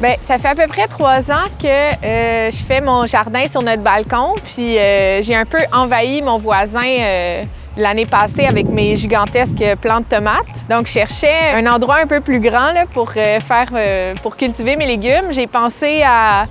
Bien, ça fait à peu près 3 ans que je fais mon jardin sur notre balcon, puis j'ai un peu envahi mon voisin l'année passée avec mes gigantesques plants de tomates. Donc, je cherchais un endroit un peu plus grand là, pour cultiver mes légumes. J'ai pensé à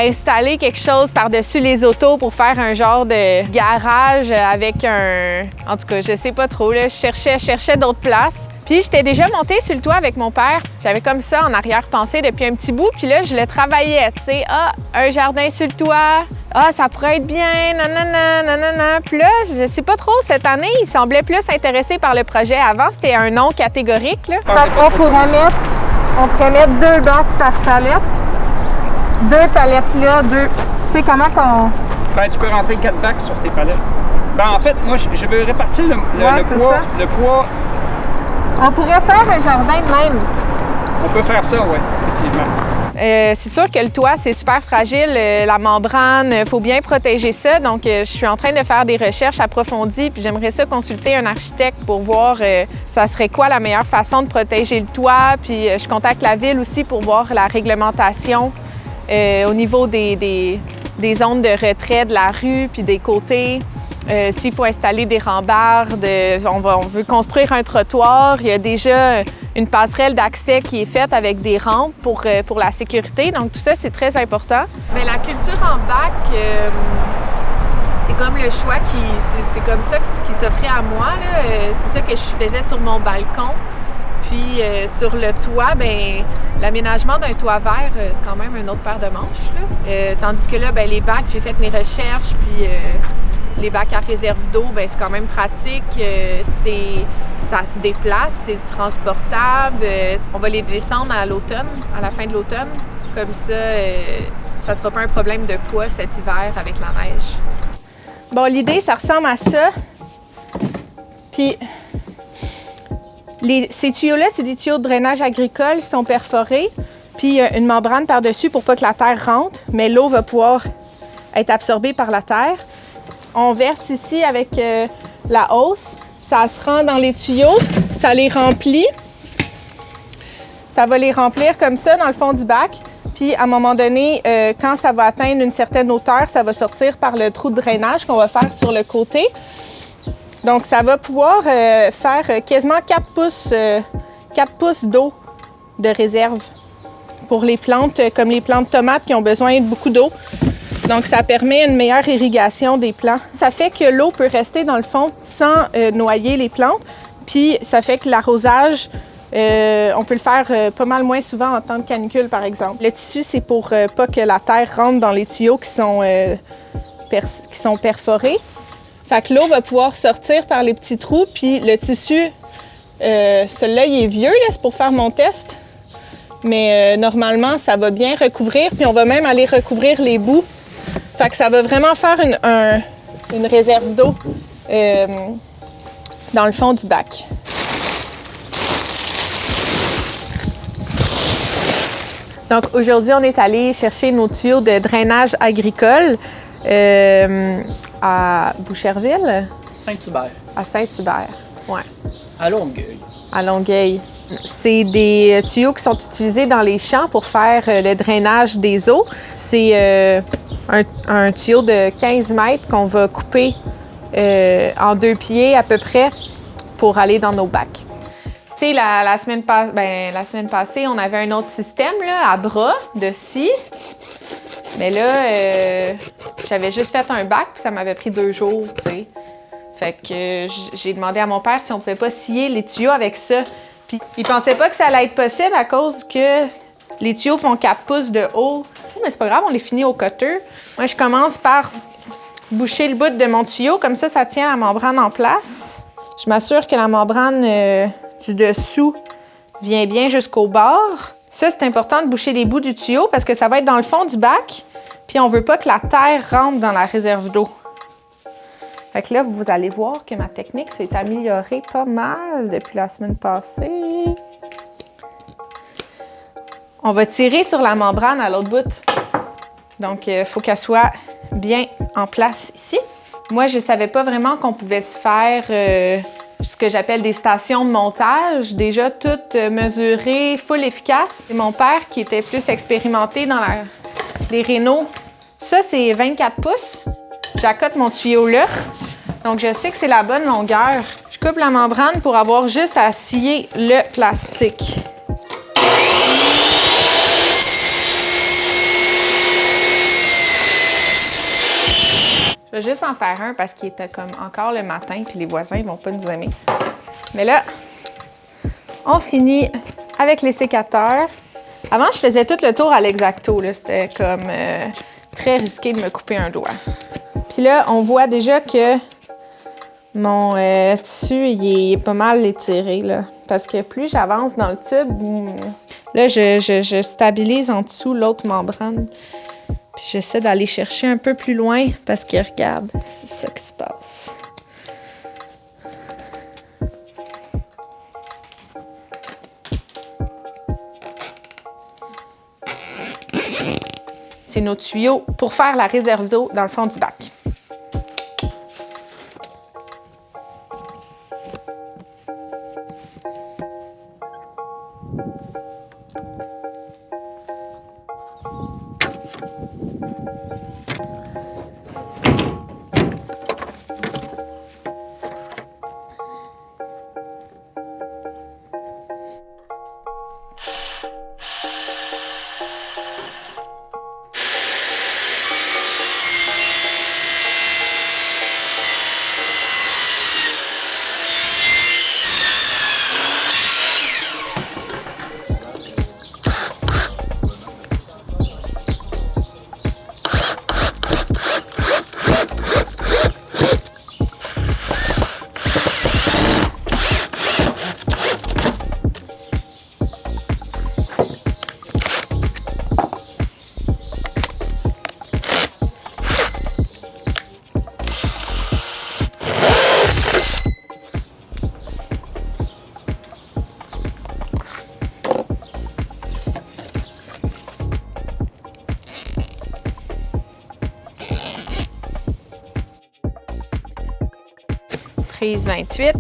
installer quelque chose par-dessus les autos pour faire un genre de garage avec En tout cas, je sais pas trop, là, je cherchais d'autres places. Puis j'étais déjà montée sur le toit avec mon père. J'avais comme ça en arrière-pensée depuis un petit bout. Puis là, je le travaillais, tu sais. Ah, un jardin sur le toit. Ah, ça pourrait être bien, nanana, nanana. Puis là, je sais pas trop, cette année, il semblait plus intéressé par le projet. Avant, c'était un non catégorique, là. On pourrait mettre 2 bacs par palette. 2 palettes là, 2. Tu sais comment qu'on... Ben, tu peux rentrer 4 bacs sur tes palettes. Ben, en fait, moi, je veux répartir le poids. Le poids. On pourrait faire un jardin de même. On peut faire ça, oui, effectivement. C'est sûr que le toit, c'est super fragile, la membrane, il faut bien protéger ça. Donc, je suis en train de faire des recherches approfondies, puis j'aimerais ça consulter un architecte pour voir ça serait quoi la meilleure façon de protéger le toit. Puis, je contacte la ville aussi pour voir la réglementation au niveau des zones de retrait de la rue, puis des côtés. S'il faut installer des rambardes, on veut construire un trottoir. Il y a déjà une passerelle d'accès qui est faite avec des rampes pour la sécurité. Donc, tout ça, c'est très important. Mais la culture en bac, c'est comme le choix c'est comme ça qui s'offrait à moi, là. C'est ça que je faisais sur mon balcon. Puis, sur le toit, bien, l'aménagement d'un toit vert, c'est quand même une autre paire de manches, là. Tandis que là, bien, les bacs, j'ai fait mes recherches, puis... les bacs à réserve d'eau, bien, c'est quand même pratique. Ça se déplace, c'est transportable. On va les descendre à l'automne, à la fin de l'automne. Comme ça, ça ne sera pas un problème de poids cet hiver avec la neige. Bon, l'idée, ça ressemble à ça. Puis, ces tuyaux-là, c'est des tuyaux de drainage agricole qui sont perforés. Puis, il y a une membrane par-dessus pour pas que la terre rentre, mais l'eau va pouvoir être absorbée par la terre. On verse ici avec la hausse, ça se rend dans les tuyaux, ça les remplit. Ça va les remplir comme ça dans le fond du bac. Puis à un moment donné, quand ça va atteindre une certaine hauteur, ça va sortir par le trou de drainage qu'on va faire sur le côté. Donc ça va pouvoir faire quasiment 4 pouces d'eau de réserve pour les plantes, comme les plantes de tomates qui ont besoin de beaucoup d'eau. Donc, ça permet une meilleure irrigation des plants. Ça fait que l'eau peut rester dans le fond sans noyer les plantes. Puis, ça fait que l'arrosage, on peut le faire pas mal moins souvent en temps de canicule, par exemple. Le tissu, c'est pour pas que la terre rentre dans les tuyaux qui sont perforés. Fait que l'eau va pouvoir sortir par les petits trous. Puis, le tissu, celui-là, il est vieux, là, c'est pour faire mon test. Mais normalement, ça va bien recouvrir. Puis, on va même aller recouvrir les bouts. Fait que ça va vraiment faire une réserve d'eau dans le fond du bac. Donc aujourd'hui, on est allé chercher nos tuyaux de drainage agricole à Boucherville. Saint-Hubert. À Saint-Hubert, oui. À Longueuil. À Longueuil. C'est des tuyaux qui sont utilisés dans les champs pour faire le drainage des eaux. C'est un tuyau de 15 mètres qu'on va couper en 2 pieds à peu près pour aller dans nos bacs. Tu sais, la semaine passée, on avait un autre système là, à bras de scie. Mais là, j'avais juste fait un bac puis ça m'avait pris 2 jours, tu sais. Fait que j'ai demandé à mon père si on pouvait pas scier les tuyaux avec ça. Puis il pensait pas que ça allait être possible à cause que les tuyaux font 4 pouces de haut. Mais c'est pas grave, on les finit au cutter. Moi, je commence par boucher le bout de mon tuyau. Comme ça tient la membrane en place. Je m'assure que la membrane du dessous vient bien jusqu'au bord. Ça, c'est important de boucher les bouts du tuyau parce que ça va être dans le fond du bac. Puis on veut pas que la terre rentre dans la réserve d'eau. Fait que là, vous allez voir que ma technique s'est améliorée pas mal depuis la semaine passée. On va tirer sur la membrane à l'autre bout. Donc, il faut qu'elle soit bien en place ici. Moi, je ne savais pas vraiment qu'on pouvait se faire ce que j'appelle des stations de montage, déjà toutes mesurées, full efficaces. C'est mon père qui était plus expérimenté dans les rénaux. Ça, c'est 24 pouces. J'accote mon tuyau là. Donc, je sais que c'est la bonne longueur. Je coupe la membrane pour avoir juste à scier le plastique. Je vais juste en faire un parce qu'il était comme encore le matin puis les voisins ne vont pas nous aimer. Mais là, on finit avec les sécateurs. Avant, je faisais tout le tour à l'exacto. C'était comme très risqué de me couper un doigt. Puis là, on voit déjà que mon tissu il est pas mal étiré. Là, parce que plus j'avance dans le tube, là, je stabilise en dessous l'autre membrane. Puis j'essaie d'aller chercher un peu plus loin parce que regarde, c'est ça qui se passe. C'est nos tuyaux pour faire la réserve d'eau dans le fond du bac. Prise 28.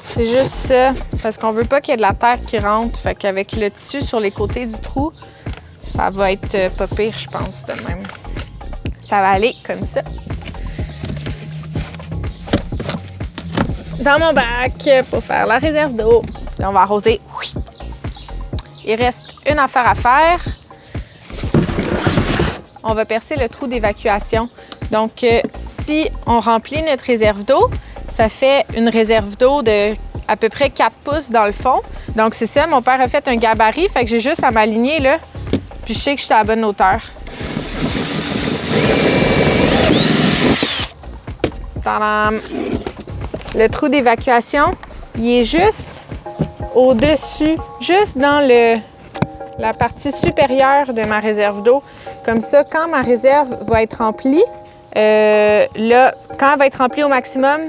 C'est juste ça, parce qu'on veut pas qu'il y ait de la terre qui rentre. Fait qu'avec le tissu sur les côtés du trou, ça va être pas pire, je pense, de même. Ça va aller comme ça. Dans mon bac pour faire la réserve d'eau. Puis on va arroser. Oui. Il reste une affaire à faire. On va percer le trou d'évacuation. Donc, si on remplit notre réserve d'eau, ça fait une réserve d'eau de à peu près 4 pouces dans le fond. Donc, c'est ça. Mon père a fait un gabarit, fait que j'ai juste à m'aligner là. Puis, je sais que je suis à la bonne hauteur. Tadam! Le trou d'évacuation, il est juste au-dessus, juste dans la partie supérieure de ma réserve d'eau. Comme ça, quand ma réserve va être remplie, là, quand elle va être remplie au maximum,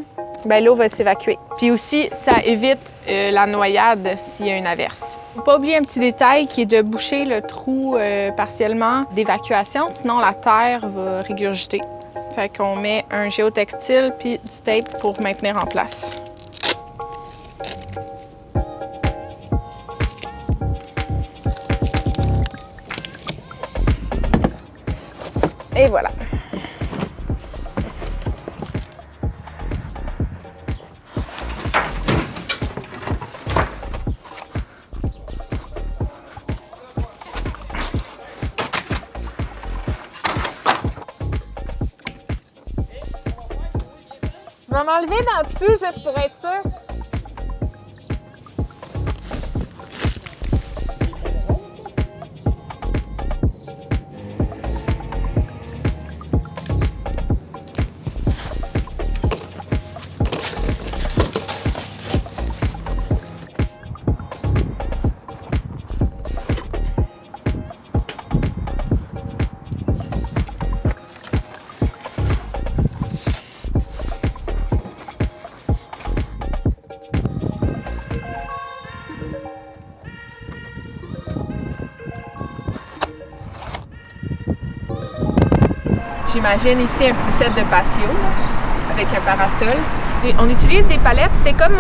ben, l'eau va s'évacuer. Puis aussi, ça évite la noyade s'il y a une averse. Il ne faut pas oublier un petit détail qui est de boucher le trou partiellement d'évacuation, sinon la terre va régurgiter. Fait qu'on met un géotextile puis du tape pour maintenir en place. Et voilà. Je vais m'enlever dans dessus juste pour être sûre. j'imagine ici un petit set de patio là, avec un parasol. Et on utilise des palettes. C'était comme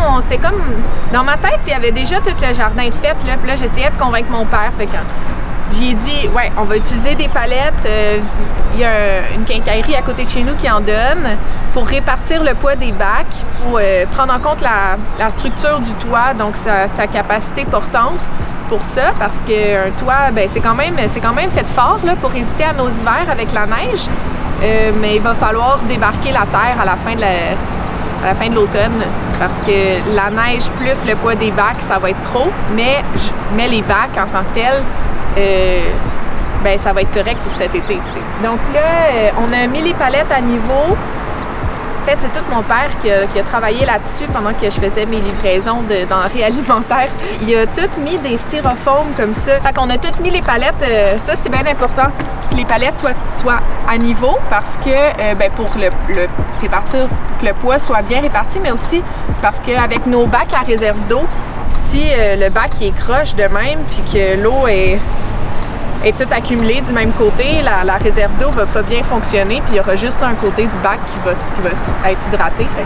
dans ma tête, il y avait déjà tout le jardin de fait. Là, puis là, j'essayais de convaincre mon père. Fait que j'ai dit, ouais, on va utiliser des palettes. Il y a une quincaillerie à côté de chez nous qui en donne pour répartir le poids des bacs, pour prendre en compte la structure du toit, donc sa capacité portante pour ça, parce qu'un toit, ben, c'est quand même fait fort là, pour résister à nos hivers avec la neige. Mais il va falloir débarquer la terre à la fin de l'automne, parce que la neige plus le poids des bacs, ça va être trop, mais je mets les bacs en tant que tels, ben ça va être correct pour cet été, t'sais. Donc là, on a mis les palettes à niveau. En fait, c'est tout mon père qui a travaillé là-dessus pendant que je faisais mes livraisons de denrées alimentaires. Il a tout mis des styrofoams comme ça. Fait qu'on a tout mis les palettes, ça c'est bien important, que les palettes soient à niveau, parce que, ben, pour le répartir, que le poids soit bien réparti, mais aussi parce qu'avec nos bacs à réserve d'eau, si le bac il est croche de même, puis que l'eau est toute accumulée du même côté, la réserve d'eau va pas bien fonctionner, puis il y aura juste un côté du bac qui va être hydraté. Fait.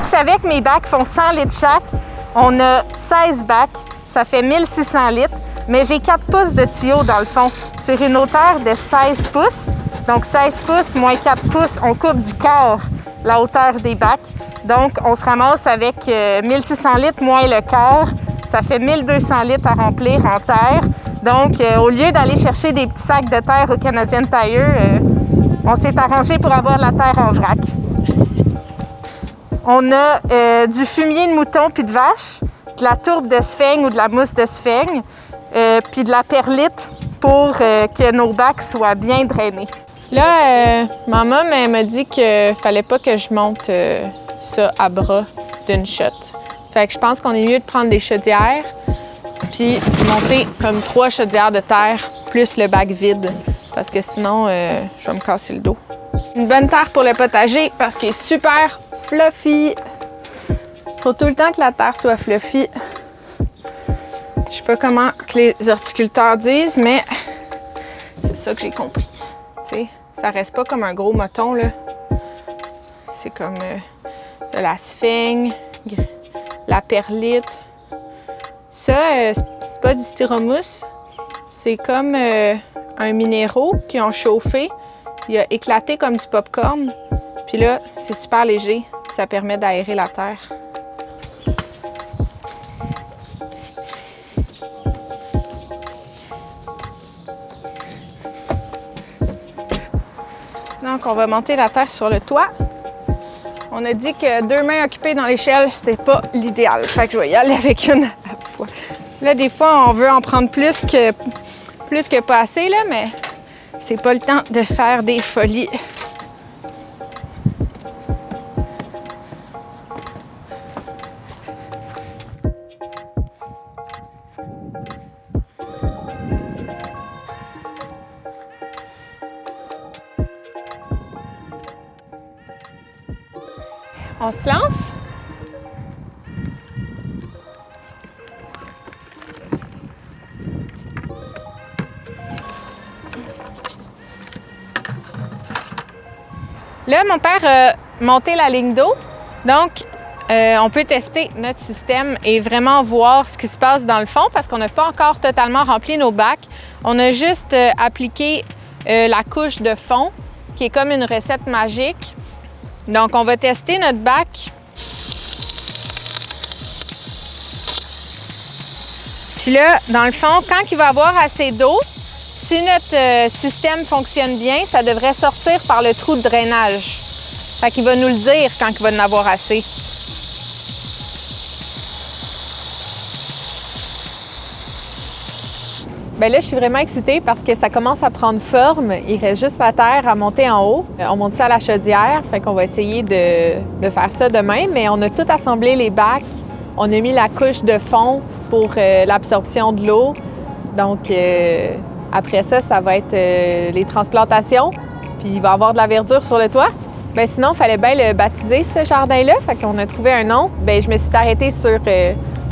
Je savais que mes bacs font 100 litres chaque. On a 16 bacs, ça fait 1600 litres, mais j'ai 4 pouces de tuyaux dans le fond, sur une hauteur de 16 pouces. Donc 16 pouces moins 4 pouces, on coupe du quart la hauteur des bacs. Donc on se ramasse avec 1600 litres moins le quart, ça fait 1200 litres à remplir en terre. Donc, au lieu d'aller chercher des petits sacs de terre au Canadian Tire, on s'est arrangé pour avoir la terre en vrac. On a du fumier de mouton puis de vache, de la tourbe de sphaigne ou de la mousse de sphaigne, puis de la perlite pour que nos bacs soient bien drainés. Là, maman m'a dit qu'il fallait pas que je monte ça à bras d'une shot. Fait que je pense qu'on est mieux de prendre des chaudières puis monter comme 3 chaudières de terre plus le bac vide, parce que sinon, je vais me casser le dos. Une bonne terre pour le potager parce qu'il est super fluffy. Faut tout le temps que la terre soit fluffy. Je sais pas comment que les horticulteurs disent, mais c'est ça que j'ai compris. Tu sais, ça reste pas comme un gros moton, là. C'est comme de la sphaigne, la perlite. Ça, c'est pas du styromousse. C'est comme un minéraux qui ont chauffé. Il a éclaté comme du popcorn. Puis là, c'est super léger. Ça permet d'aérer la terre. Donc, on va monter la terre sur le toit. On a dit que 2 mains occupées dans l'échelle, c'était pas l'idéal. Fait que je vais y aller avec une à la fois. Là, des fois, on veut en prendre plus que pas assez, là, mais c'est pas le temps de faire des folies. On se lance? Là, mon père a monté la ligne d'eau, donc on peut tester notre système et vraiment voir ce qui se passe dans le fond parce qu'on n'a pas encore totalement rempli nos bacs. On a juste appliqué la couche de fond qui est comme une recette magique. Donc, on va tester notre bac. Puis là, dans le fond, quand il va avoir assez d'eau, si notre système fonctionne bien, ça devrait sortir par le trou de drainage. Fait qu'il va nous le dire quand il va en avoir assez. Bien là, je suis vraiment excitée parce que ça commence à prendre forme. Il reste juste la terre à monter en haut. On monte ça à la chaudière, fait qu'on va essayer de faire ça demain. Mais on a tout assemblé les bacs. On a mis la couche de fond pour l'absorption de l'eau. Donc, après ça, ça va être les transplantations. Puis il va y avoir de la verdure sur le toit. Bien, sinon, il fallait bien le baptiser, ce jardin-là. Fait qu'on a trouvé un nom. Bien, je me suis arrêtée sur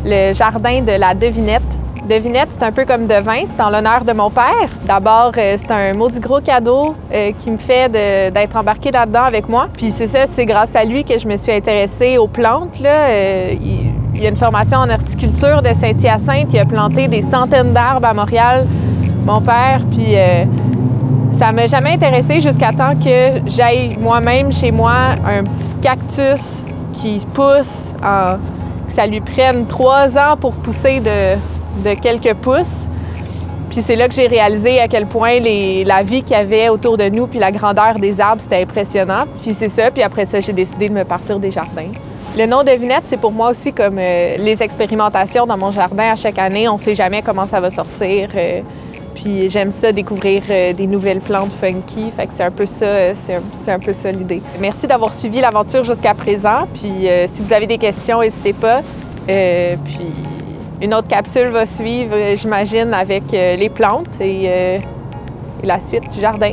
le jardin de la devinette. Devinette, c'est un peu comme devin, c'est en l'honneur de mon père. D'abord, c'est un maudit gros cadeau qui me fait d'être embarquée là-dedans avec moi. Puis c'est ça, c'est grâce à lui que je me suis intéressée aux plantes, là. Il y a une formation en horticulture de Saint-Hyacinthe. Il a planté des centaines d'arbres à Montréal, mon père. Puis ça m'a jamais intéressée jusqu'à temps que j'aille moi-même chez moi un petit cactus qui pousse, que ça lui prenne 3 ans pour pousser de quelques pouces. Puis c'est là que j'ai réalisé à quel point la vie qu'il y avait autour de nous puis la grandeur des arbres, c'était impressionnant. Puis c'est ça. Puis après ça, j'ai décidé de me partir des jardins. Le nom Devinette, c'est pour moi aussi comme les expérimentations dans mon jardin à chaque année. On ne sait jamais comment ça va sortir. Puis j'aime ça, découvrir des nouvelles plantes funky. Fait que c'est un peu ça, c'est un peu ça l'idée. Merci d'avoir suivi l'aventure jusqu'à présent. Puis si vous avez des questions, n'hésitez pas. Puis une autre capsule va suivre, j'imagine, avec les plantes et la suite du jardin.